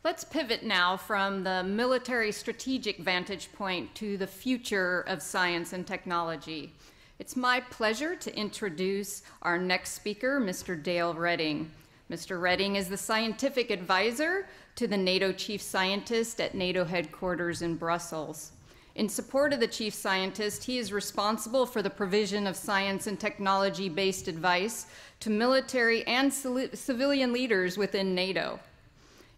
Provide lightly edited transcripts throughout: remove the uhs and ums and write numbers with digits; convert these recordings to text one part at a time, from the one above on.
Let's pivot now from the military strategic vantage point to the future of science and technology. It's my pleasure to introduce our next speaker, Mr. Dale Redding. Mr. Redding is the scientific advisor to the NATO chief scientist at NATO headquarters in Brussels. In support of the chief scientist, he is responsible for the provision of science and technology-based advice to military and civilian leaders within NATO,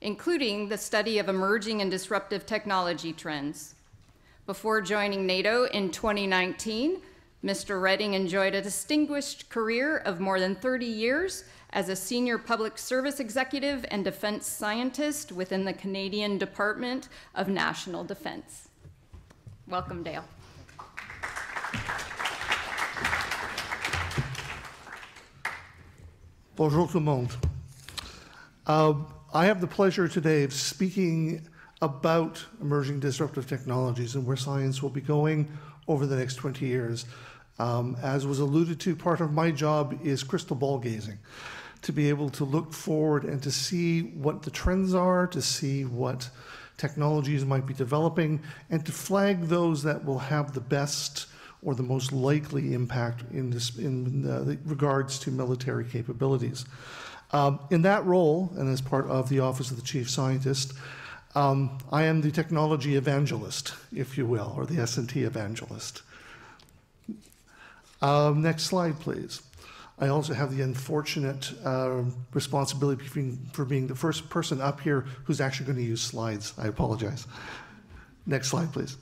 including the study of emerging and disruptive technology trends. Before joining NATO in 2019, Mr. Redding enjoyed a distinguished career of more than 30 years as a senior public service executive and defense scientist within the Canadian Department of National Defense. Welcome, Dale. Bonjour tout le monde. I have the pleasure today of speaking about emerging disruptive technologies and where science will be going over the next 20 years. As was alluded to, part of my job is crystal ball gazing, to be able to look forward and to see what the trends are, to see what technologies might be developing, and to flag those that will have the best or the most likely impact in regards to military capabilities. In that role, and as part of the Office of the Chief Scientist, I am the technology evangelist, if you will, or the S&T evangelist. Next slide, please. I also have the unfortunate responsibility for being the first person up here who's actually going to use slides. I apologize. Next slide, please.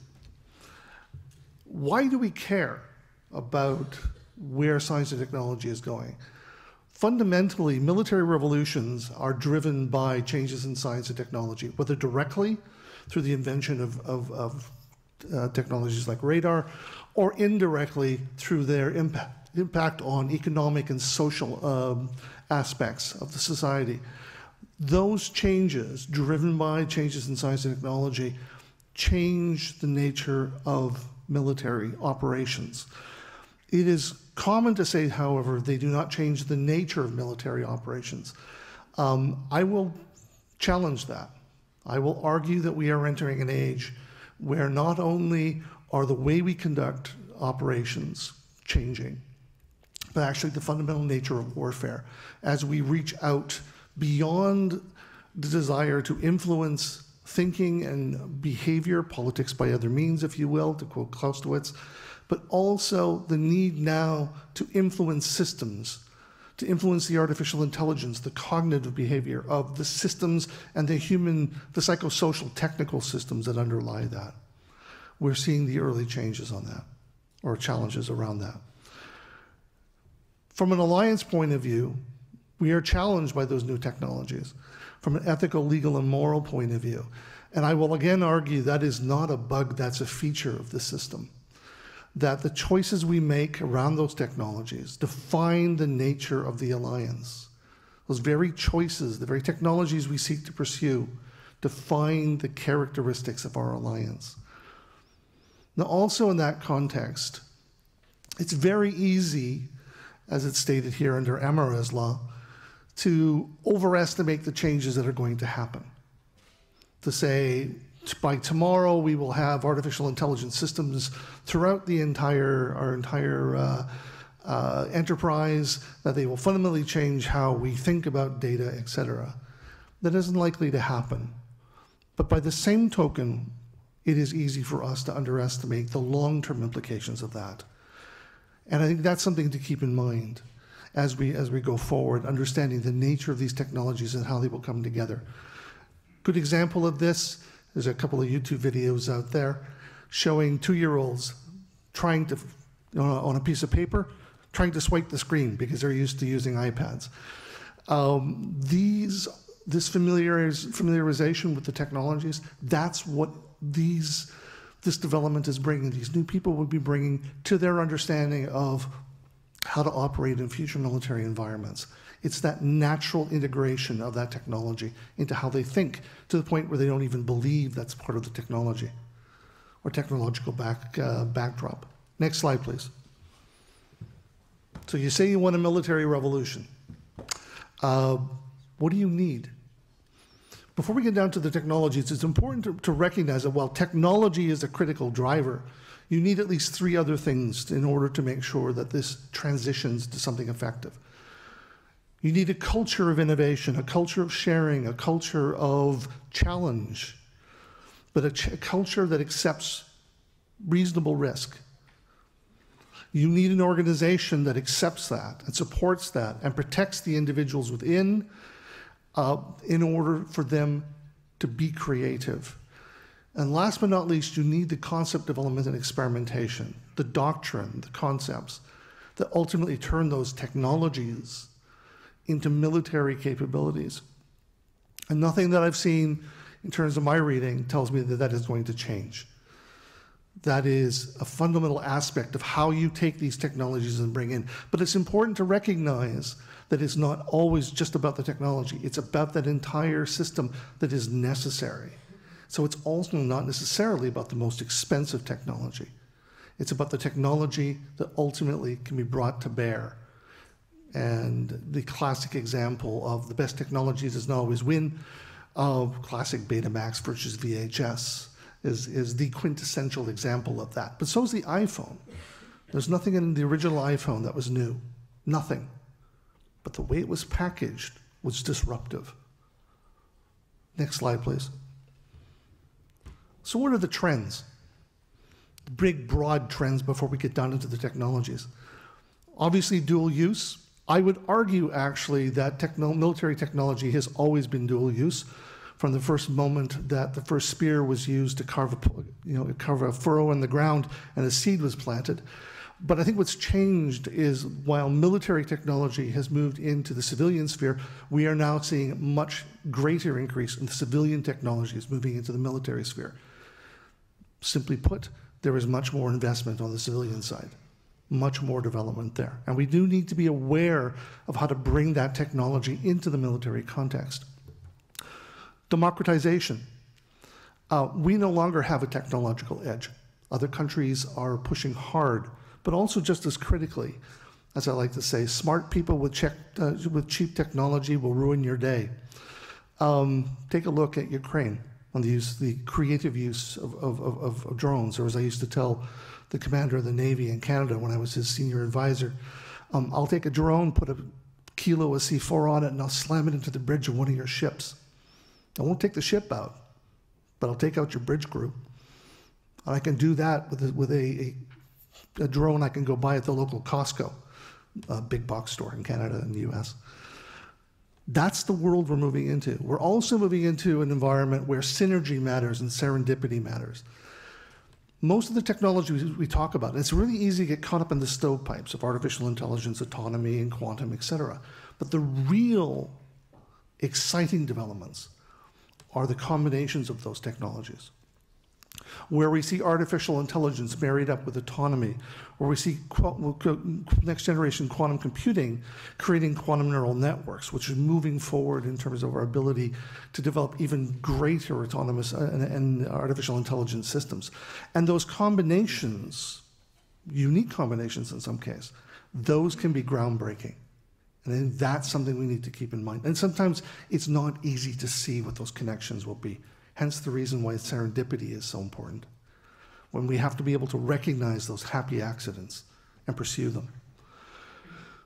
Why do we care about where science and technology is going? Fundamentally, military revolutions are driven by changes in science and technology, whether directly through the invention of technologies like radar, or indirectly through their impact on economic and social aspects of the society. Those changes, driven by changes in science and technology, change the nature of military operations. It is common to say, however, they do not change the nature of military operations. I will challenge that. I will argue that we are entering an age where not only are the way we conduct operations changing, but actually the fundamental nature of warfare, as we reach out beyond the desire to influence thinking and behavior, politics by other means, if you will, to quote Clausewitz, but also the need now to influence systems, to influence the artificial intelligence, the cognitive behavior of the systems and the psychosocial technical systems that underlie that. We're seeing the early changes on that, or challenges around that. From an alliance point of view, we are challenged by those new technologies from an ethical, legal, and moral point of view. And I will again argue that is not a bug, that's a feature of the system. That the choices we make around those technologies define the nature of the alliance. Those very choices, the very technologies we seek to pursue, define the characteristics of our alliance. Now, also in that context, it's very easy, as it's stated here under Amara's law, to overestimate the changes that are going to happen. To say, by tomorrow we will have artificial intelligence systems throughout our entire enterprise, that they will fundamentally change how we think about data, etc. That isn't likely to happen. But by the same token, it is easy for us to underestimate the long-term implications of that. And I think that's something to keep in mind as we go forward, understanding the nature of these technologies and how they will come together. Good example of this, there's a couple of YouTube videos out there showing 2-year-olds trying to, on a piece of paper, trying to swipe the screen because they're used to using iPads. This familiarization with the technologies, that's what this development is bringing. These new people will be bringing to their understanding of how to operate in future military environments. It's that natural integration of that technology into how they think, to the point where they don't even believe that's part of the technology or technological backdrop. Next slide, please. So you say you want a military revolution. What do you need? Before we get down to the technologies, it's important to recognize that while technology is a critical driver, you need at least three other things in order to make sure that this transitions to something effective. You need a culture of innovation, a culture of sharing, a culture of challenge, but a culture that accepts reasonable risk. You need an organization that accepts that and supports that and protects the individuals within in order for them to be creative. And last but not least, you need the concept development and experimentation, the doctrine, the concepts that ultimately turn those technologies into military capabilities. And nothing that I've seen in terms of my reading tells me that that is going to change. That is a fundamental aspect of how you take these technologies and bring in. But it's important to recognize that it's not always just about the technology. It's about that entire system that is necessary. So it's also not necessarily about the most expensive technology. It's about the technology that ultimately can be brought to bear. And the classic example of the best technology does not always win, classic Betamax versus VHS is the quintessential example of that. But so is the iPhone. There's nothing in the original iPhone that was new, nothing. But the way it was packaged was disruptive. Next slide, please. So what are the trends? The big, broad trends before we get down into the technologies. Obviously, dual use. I would argue, actually, that military technology has always been dual use from the first moment that the first spear was used to carve a furrow in the ground and a seed was planted. But I think what's changed is while military technology has moved into the civilian sphere, we are now seeing a much greater increase in the civilian technologies moving into the military sphere. Simply put, there is much more investment on the civilian side, much more development there. And we do need to be aware of how to bring that technology into the military context. Democratization. We no longer have a technological edge. Other countries are pushing hard, but also just as critically, as I like to say, smart people with cheap technology will ruin your day. Take a look at Ukraine on the creative use of drones, or as I used to tell the commander of the Navy in Canada when I was his senior advisor, I'll take a drone, put a kilo of C4 on it, and I'll slam it into the bridge of one of your ships. I won't take the ship out, but I'll take out your bridge crew. And I can do that with a drone I can go buy at the local Costco, a big box store in Canada and the US. That's the world we're moving into. We're also moving into an environment where synergy matters and serendipity matters. Most of the technology we talk about, and it's really easy to get caught up in the stovepipes of artificial intelligence, autonomy, and quantum, et cetera. But the real exciting developments are the combinations of those technologies. Where we see artificial intelligence married up with autonomy, where we see next generation quantum computing creating quantum neural networks, which is moving forward in terms of our ability to develop even greater autonomous and artificial intelligence systems. And those combinations, unique combinations in some case, those can be groundbreaking. And then that's something we need to keep in mind. And sometimes it's not easy to see what those connections will be. Hence the reason why serendipity is so important. When we have to be able to recognize those happy accidents and pursue them.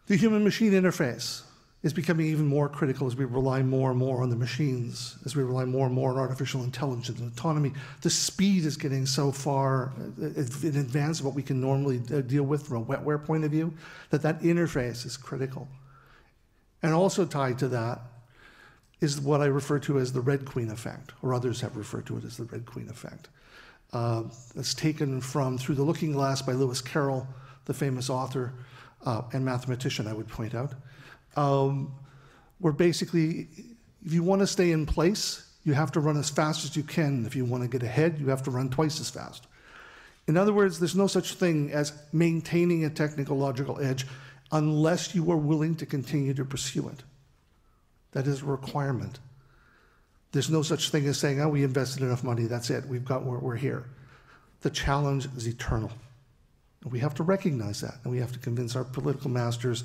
The human-machine interface is becoming even more critical as we rely more and more on the machines, as we rely more and more on artificial intelligence and autonomy. The speed is getting so far in advance of what we can normally deal with from a wetware point of view, that interface is critical. And also tied to that is what I refer to as the Red Queen effect, or others have referred to it as the Red Queen effect. It's taken from Through the Looking Glass by Lewis Carroll, the famous author and mathematician, I would point out, where basically, if you want to stay in place, you have to run as fast as you can. If you want to get ahead, you have to run twice as fast. In other words, there's no such thing as maintaining a technological edge unless you are willing to continue to pursue it. That is a requirement. There's no such thing as saying, oh, we invested enough money, that's it, we're here. The challenge is eternal. And we have to recognize that, and we have to convince our political masters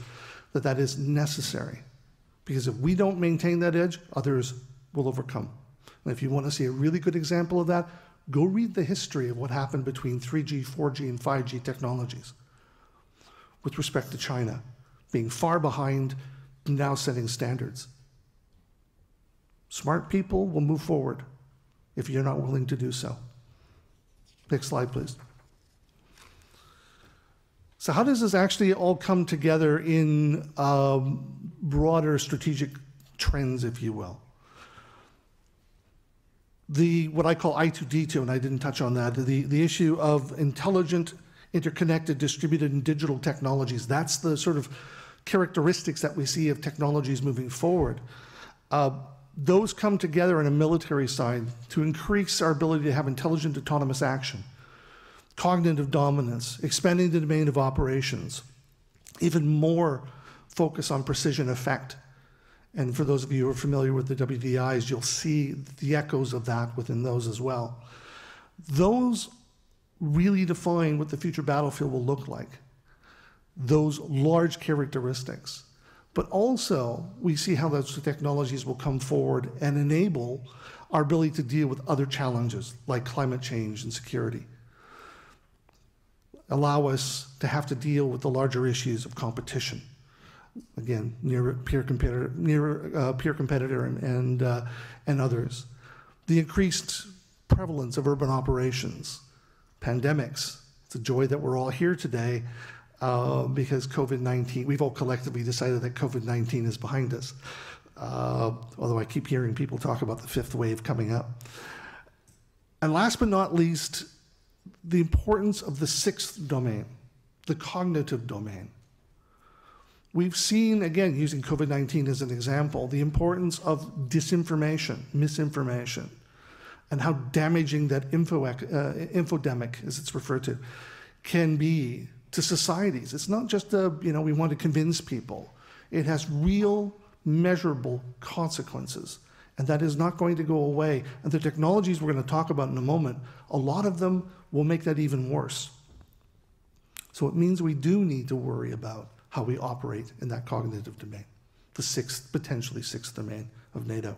that that is necessary. Because if we don't maintain that edge, others will overcome. And if you want to see a really good example of that, go read the history of what happened between 3G, 4G, and 5G technologies with respect to China being far behind, now setting standards. Smart people will move forward if you're not willing to do so. Next slide, please. So how does this actually all come together in broader strategic trends, if you will? What I call I2D2, and I didn't touch on that, the issue of intelligent, interconnected, distributed, and digital technologies. That's the sort of characteristics that we see of technologies moving forward. Those come together on a military side to increase our ability to have intelligent, autonomous action, cognitive dominance, expanding the domain of operations, even more focus on precision effect. And for those of you who are familiar with the WDIs, you'll see the echoes of that within those as well. Those really define what the future battlefield will look like, those large characteristics. But also, we see how those technologies will come forward and enable our ability to deal with other challenges like climate change and security. Allow us to have to deal with the larger issues of competition. Again, near peer competitor and others. The increased prevalence of urban operations, pandemics. It's a joy that we're all here today because COVID-19, we've all collectively decided that COVID-19 is behind us. Although I keep hearing people talk about the fifth wave coming up. And last but not least, the importance of the sixth domain, the cognitive domain. We've seen, again, using COVID-19 as an example, the importance of disinformation, misinformation, and how damaging that infodemic, as it's referred to, can be to societies. It's not just we want to convince people. It has real, measurable consequences, and that is not going to go away. And the technologies we're going to talk about in a moment, a lot of them will make that even worse. So it means we do need to worry about how we operate in that cognitive domain, the potentially sixth domain of NATO.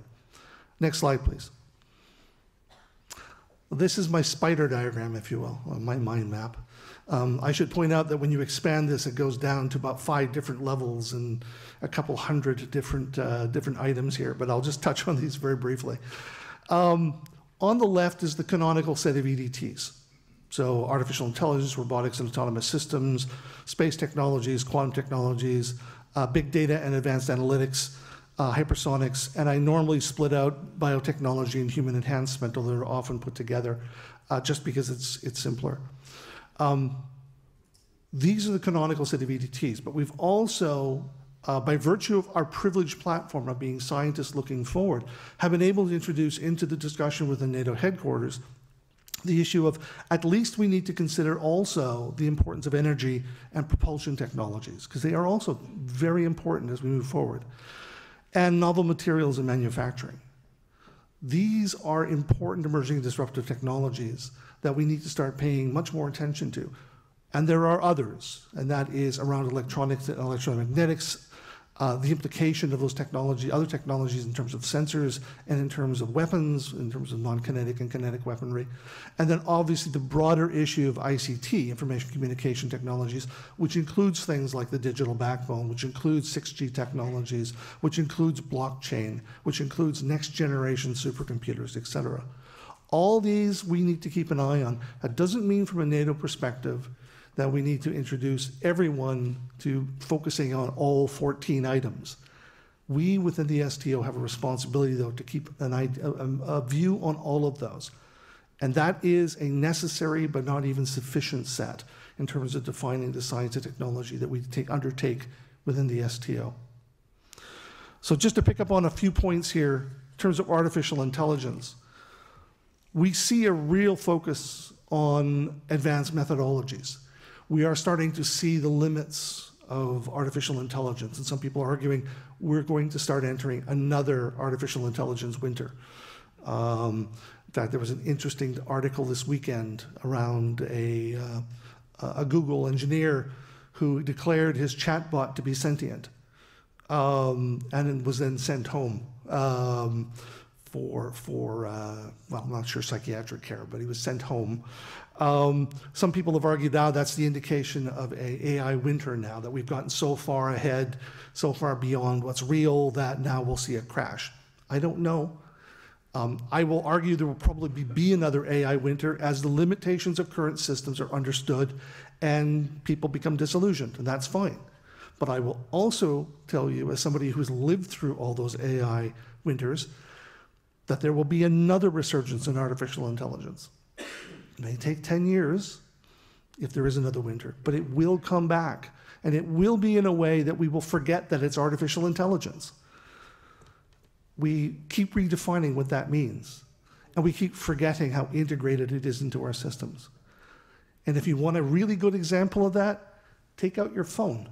Next slide, please. This is my spider diagram, if you will, my mind map. I should point out that when you expand this, it goes down to about 5 different levels and a couple hundred different items here, but I'll just touch on these very briefly. On the left is the canonical set of EDTs. So artificial intelligence, robotics and autonomous systems, space technologies, quantum technologies, big data and advanced analytics, hypersonics, and I normally split out biotechnology and human enhancement, although they're often put together just because it's simpler. These are the canonical set of EDTs, but we've also, by virtue of our privileged platform of being scientists looking forward, have been able to introduce into the discussion within NATO headquarters the issue of at least we need to consider also the importance of energy and propulsion technologies, because they are also very important as we move forward, and novel materials and manufacturing. These are important emerging disruptive technologies that we need to start paying much more attention to. And there are others, and that is around electronics and electromagnetics, the implication of those technologies, other technologies in terms of sensors and in terms of weapons, in terms of non-kinetic and kinetic weaponry. And then obviously the broader issue of ICT, information communication technologies, which includes things like the digital backbone, which includes 6G technologies, which includes blockchain, which includes next generation supercomputers, et cetera. All these we need to keep an eye on. That doesn't mean from a NATO perspective that we need to introduce everyone to focusing on all 14 items. We within the STO have a responsibility, though, to keep a view on all of those. And that is a necessary but not even sufficient set in terms of defining the science and technology that we undertake within the STO. So just to pick up on a few points here, in terms of artificial intelligence, we see a real focus on advanced methodologies. We are starting to see the limits of artificial intelligence, and some people are arguing we're going to start entering another artificial intelligence winter. In fact, there was an interesting article this weekend around a Google engineer who declared his chatbot to be sentient and was then sent home well, I'm not sure psychiatric care, but he was sent home. Some people have argued now that's the indication of a AI winter now, that we've gotten so far ahead, so far beyond what's real that now we'll see a crash. I don't know. I will argue there will probably be another AI winter as the limitations of current systems are understood and people become disillusioned, and that's fine. But I will also tell you, as somebody who's lived through all those AI winters, that there will be another resurgence in artificial intelligence. It may take 10 years if there is another winter, but it will come back, and it will be in a way that we will forget that it's artificial intelligence. We keep redefining what that means, and we keep forgetting how integrated it is into our systems. And if you want a really good example of that, take out your phone.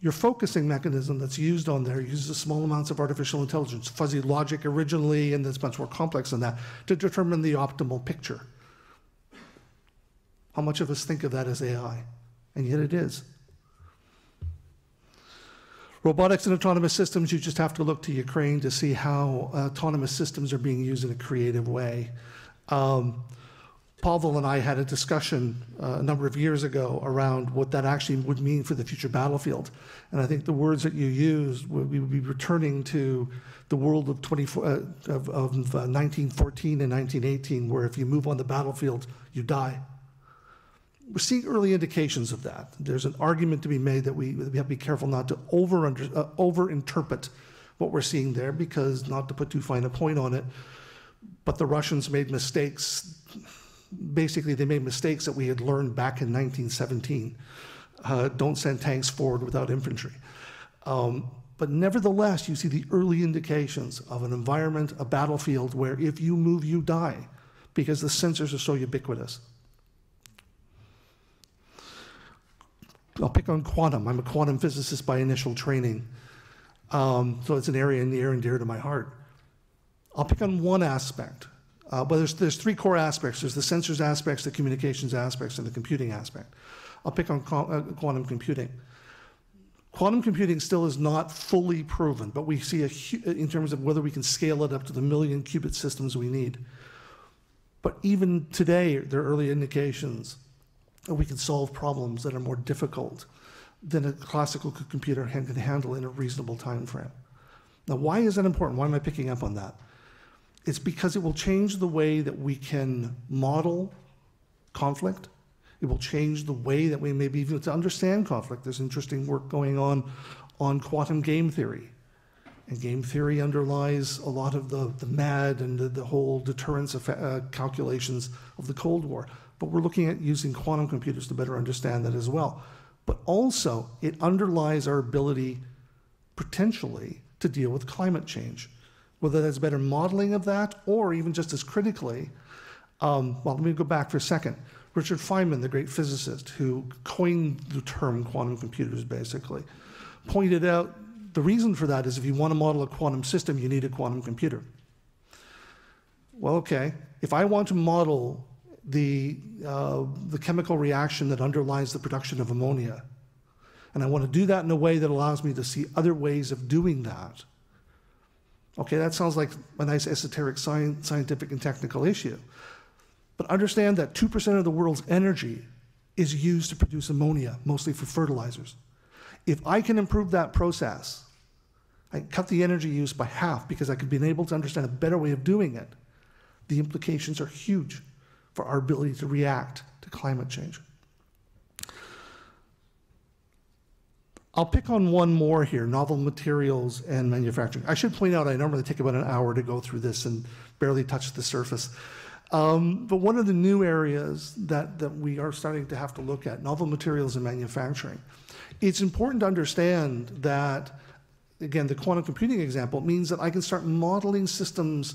Your focusing mechanism that's used on there uses small amounts of artificial intelligence, fuzzy logic originally, and it's much more complex than that, to determine the optimal picture. How much of us think of that as AI? And yet it is. Robotics and autonomous systems, you just have to look to Ukraine to see how autonomous systems are being used in a creative way. Pavel and I had a discussion a number of years ago around what that actually would mean for the future battlefield. And I think the words that you used, we would be returning to the world of 1914 and 1918, where if you move on the battlefield, you die. We're seeing early indications of that. There's an argument to be made that we have to be careful not to overinterpret what we're seeing there, because, not to put too fine a point on it, but the Russians made mistakes. Basically, they made mistakes that we had learned back in 1917. Don't send tanks forward without infantry. But nevertheless, you see the early indications of an environment, a battlefield, where if you move, you die, because the sensors are so ubiquitous. I'll pick on quantum. I'm a quantum physicist by initial training, so it's an area near and dear to my heart. I'll pick on one aspect. But there's three core aspects. There's the sensors aspects, the communications aspects, and the computing aspect. I'll pick on quantum computing. Quantum computing still is not fully proven, but we see in terms of whether we can scale it up to the million qubit systems we need. But even today, there are early indications that we can solve problems that are more difficult than a classical computer can handle in a reasonable time frame. Now, why is that important? Why am I picking up on that? It's because it will change the way that we can model conflict. It will change the way that we maybe even to understand conflict. There's interesting work going on quantum game theory. And game theory underlies a lot of the MAD and the whole deterrence calculations of the Cold War. But we're looking at using quantum computers to better understand that as well. But also, it underlies our ability, potentially, to deal with climate change. Whether that's better modeling of that, or even just as critically, well, let me go back for a second. Richard Feynman, the great physicist who coined the term quantum computers, basically, pointed out the reason for that is if you want to model a quantum system, you need a quantum computer. Well, okay, if I want to model the chemical reaction that underlies the production of ammonia, and I want to do that in a way that allows me to see other ways of doing that, okay, that sounds like a nice esoteric scientific and technical issue. But understand that 2% of the world's energy is used to produce ammonia, mostly for fertilizers. If I can improve that process, I can cut the energy use by half because I could be able to understand a better way of doing it. The implications are huge for our ability to react to climate change. I'll pick on one more here, novel materials and manufacturing. I should point out I normally take about an hour to go through this and barely touch the surface. But one of the new areas that we are starting to have to look at, novel materials and manufacturing. It's important to understand that, again, the quantum computing example means that I can start modeling systems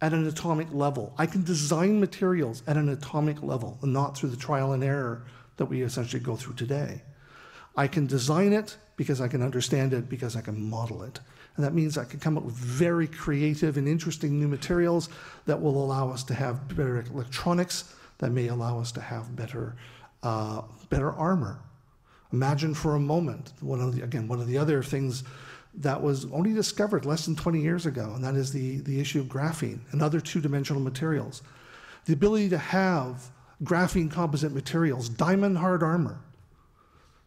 at an atomic level. I can design materials at an atomic level and not through the trial and error that we essentially go through today. I can design it because I can understand it, because I can model it. And that means I can come up with very creative and interesting new materials that will allow us to have better electronics, that may allow us to have better armor. Imagine for a moment, one of the other things that was only discovered less than 20 years ago, and that is the issue of graphene and other two-dimensional materials. The ability to have graphene composite materials, diamond hard armor,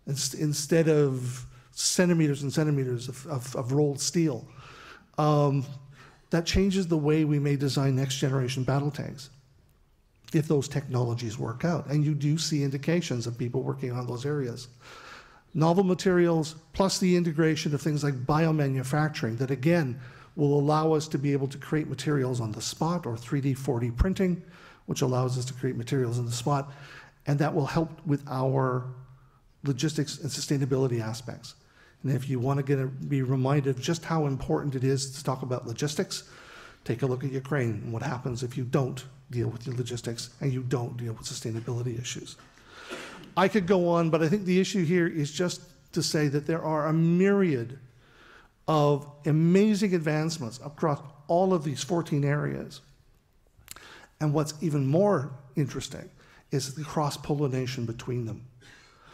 instead of centimeters and centimeters of rolled steel. That changes the way we may design next generation battle tanks if those technologies work out. And you do see indications of people working on those areas. Novel materials plus the integration of things like biomanufacturing that again will allow us to be able to create materials on the spot, or 3D, 4D printing, which allows us to create materials on the spot, and that will help with our logistics and sustainability aspects. And if you want to be reminded of just how important it is to talk about logistics, take a look at Ukraine and what happens if you don't deal with your logistics and you don't deal with sustainability issues. I could go on, but I think the issue here is just to say that there are a myriad of amazing advancements across all of these 14 areas. And what's even more interesting is the cross-pollination between them.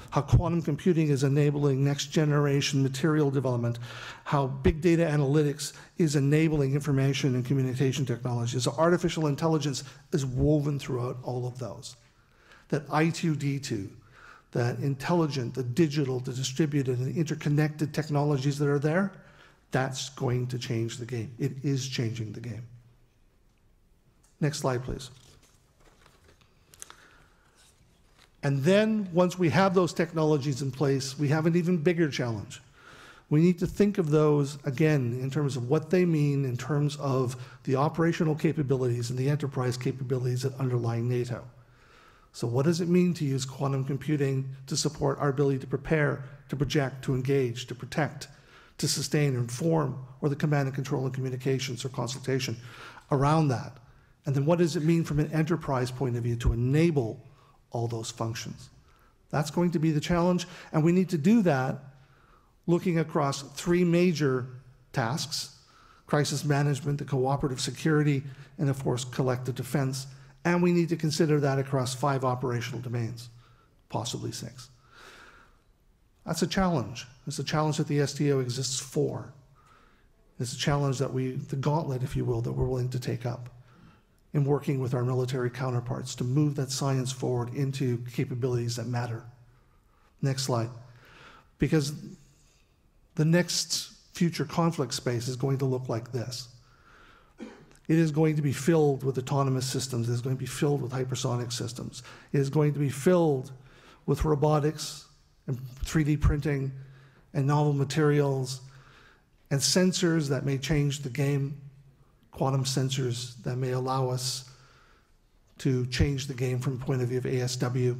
How quantum computing is enabling next-generation material development, how big data analytics is enabling information and communication technologies. So artificial intelligence is woven throughout all of those. That I2D2, that intelligent, the digital, the distributed, and interconnected technologies that are there, that's going to change the game. It is changing the game. Next slide, please. And then, once we have those technologies in place, we have an even bigger challenge. We need to think of those, again, in terms of what they mean, in terms of the operational capabilities and the enterprise capabilities that underlie NATO. So what does it mean to use quantum computing to support our ability to prepare, to project, to engage, to protect, to sustain or inform, or the command and control and communications or consultation around that? And then what does it mean from an enterprise point of view to enable all those functions? That's going to be the challenge, and we need to do that looking across three major tasks: crisis management, the cooperative security, and of course collective defense. And we need to consider that across 5 operational domains, possibly 6. That's a challenge. It's a challenge that the STO exists for. It's a challenge that the gauntlet, if you will, that we're willing to take up in working with our military counterparts to move that science forward into capabilities that matter. Next slide. Because the next future conflict space is going to look like this. It is going to be filled with autonomous systems. It is going to be filled with hypersonic systems. It is going to be filled with robotics and 3D printing and novel materials and sensors that may change the game, quantum sensors that may allow us to change the game from the point of view of ASW,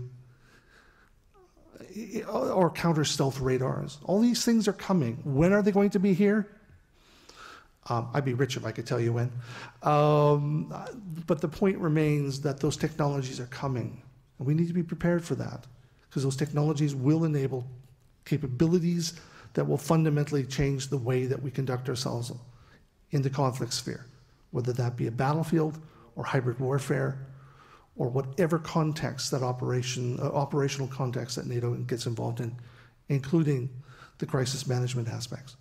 or counter-stealth radars. All these things are coming. When are they going to be here? I'd be rich if I could tell you when. But the point remains that those technologies are coming, and we need to be prepared for that, because those technologies will enable capabilities that will fundamentally change the way that we conduct ourselves in the conflict sphere, whether that be a battlefield or hybrid warfare or whatever context, that operational context that NATO gets involved in, including the crisis management aspects.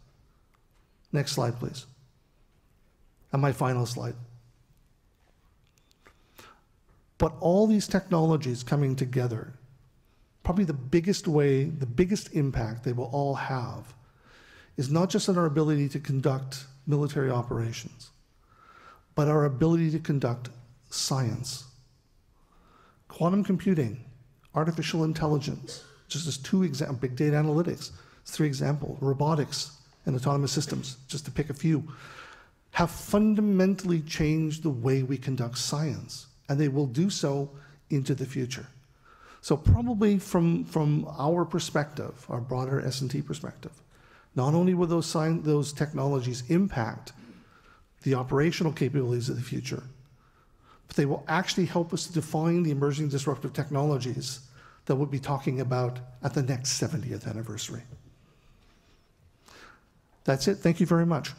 Next slide, please. And my final slide. But all these technologies coming together, probably the biggest impact they will all have is not just on our ability to conduct military operations, but our ability to conduct science. Quantum computing, artificial intelligence, just as 2 examples, big data analytics, 3 examples, robotics and autonomous systems, just to pick a few, have fundamentally changed the way we conduct science, and they will do so into the future. So probably from our perspective, our broader S&T perspective, not only will those technologies impact the operational capabilities of the future, but they will actually help us to define the emerging disruptive technologies that we'll be talking about at the next 70th anniversary. That's it. Thank you very much.